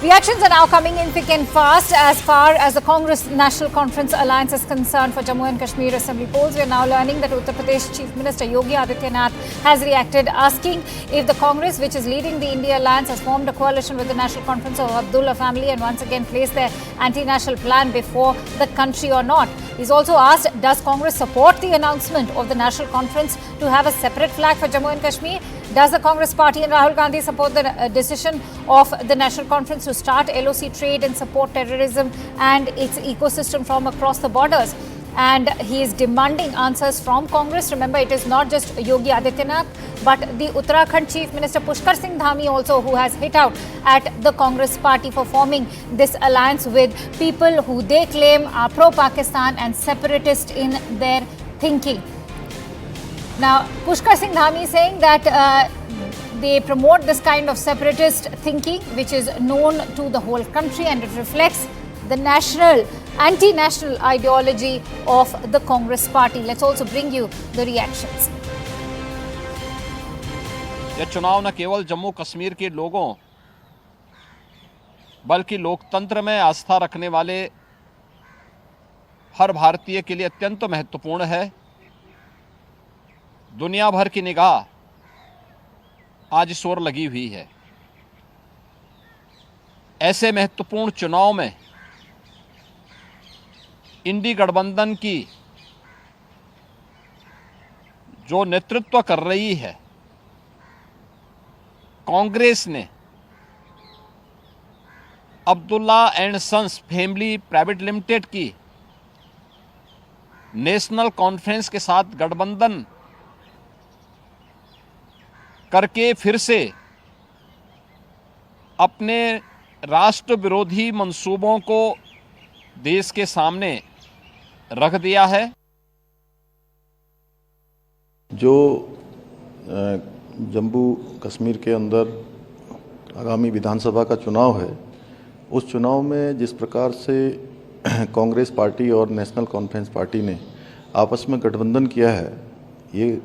Reactions are now coming in thick and fast as far as the Congress National Conference Alliance is concerned for Jammu and Kashmir Assembly polls. We are now learning that Uttar Pradesh Chief Minister Yogi Adityanath has reacted, asking if the Congress, which is leading the India Alliance, has formed a coalition with the National Conference of Abdullah family and once again placed their anti-national plan before the country or not. He's also asked, does Congress support the announcement of the National Conference to have a separate flag for Jammu and Kashmir? Does the Congress party and Rahul Gandhi support the decision of the National Conference to start LOC trade and support terrorism and its ecosystem from across the borders? And he is demanding answers from Congress. Remember, it is not just Yogi Adityanath, but the Uttarakhand Chief Minister Pushkar Singh Dhami also, who has hit out at the Congress party for forming this alliance with people who they claim are pro-Pakistan and separatist in their thinking. Now, Pushkar Singh Dhami is saying that they promote this kind of separatist thinking, which is known to the whole country, and it reflects the national, anti-national ideology of the Congress party. Let's also bring you the reactions. यह चुनाव न केवल जम्मू कश्मीर के लोगों बल्कि लोकतंत्र में आस्था रखने वाले हर भारतीय के लिए अत्यंत महत्वपूर्ण है। दुनिया भर की निगाह आज इस ओर लगी हुई है। ऐसे महत्वपूर्ण चुनाव में इंडी गठबंधन की जो नेतृत्व कर रही है कांग्रेस ने Abdullah and sons family private limited की नेशनल कॉन्फ्रेंस के साथ गठबंधन करके फिर से अपने राष्ट्र विरोधी मंसूबों को देश के सामने रख दिया है। जो जम्मू कश्मीर के अंदर आगामी विधानसभा का चुनाव है, उस चुनाव में जिस प्रकार से कांग्रेस पार्टी और नेशनल कॉन्फ्रेंस पार्टी ने आपस में गठबंधन किया है, ये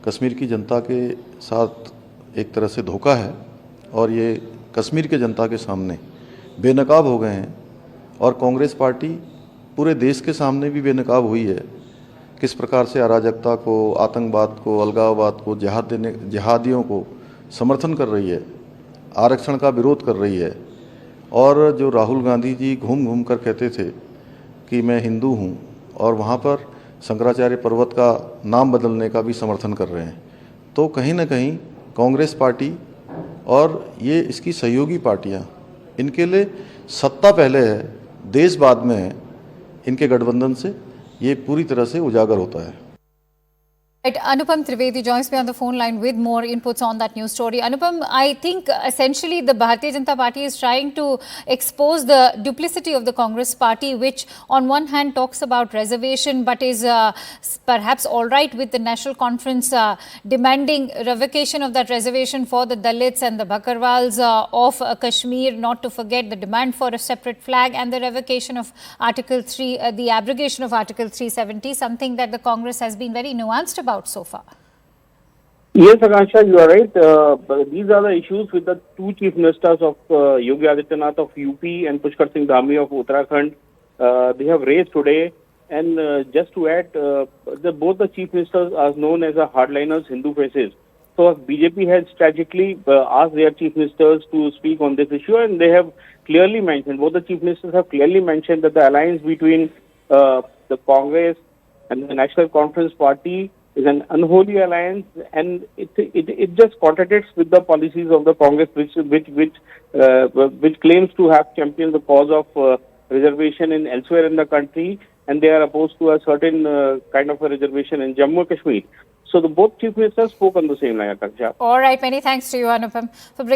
कश्मीर की जनता के साथ एक तरह से धोखा है और ये कश्मीर के जनता के सामने बेनकाब हो गए हैं। और कांग्रेस पार्टी पूरे देश के सामने भी बेनकाब हुई है किस प्रकार से अराजकता को, आतंकवाद को, अलगाववाद को, जिहादियों को समर्थन कर रही है, आरक्षण का विरोध कर रही है। और जो राहुल गांधी जी घूम घूम कर कहते थे कि मैं हिंदू हूँ, और वहाँ पर शंकराचार्य पर्वत का नाम बदलने का भी समर्थन कर रहे हैं। तो कहीं ना कहीं कांग्रेस पार्टी और ये इसकी सहयोगी पार्टियाँ, इनके लिए सत्ता पहले है, देश बाद में है। इनके गठबंधन से ये पूरी तरह से उजागर होता है। Right, Anupam Trivedi joins me on the phone line with more inputs on that news story. Anupam, I think essentially the Bharatiya Janata Party is trying to expose the duplicity of the Congress party, which on one hand talks about reservation but is perhaps all right with the National Conference demanding revocation of that reservation for the Dalits and the Bakarwals of Kashmir, not to forget the demand for a separate flag and the revocation of Article 3, the abrogation of Article 370, something that the Congress has been very nuanced about so far. Yes, Akansha, you are right. These are the issues with the two chief ministers of Yogi Adityanath of UP and Pushkar Singh Dhami of Uttarakhand. They have raised today. And just to add, both the chief ministers are known as a hardliners, Hindu faces. So BJP has strategically asked their chief ministers to speak on this issue, and they have clearly mentioned, both the chief ministers have clearly mentioned that the alliance between the Congress and the National Conference Party is an unholy alliance, and it just contradicts with the policies of the Congress, which claims to have championed the cause of reservation in elsewhere in the country, and they are opposed to a certain kind of a reservation in Jammu and Kashmir. So both chief ministers spoke on the same line, Akansha. All right, many thanks to you, Anupam, for bringing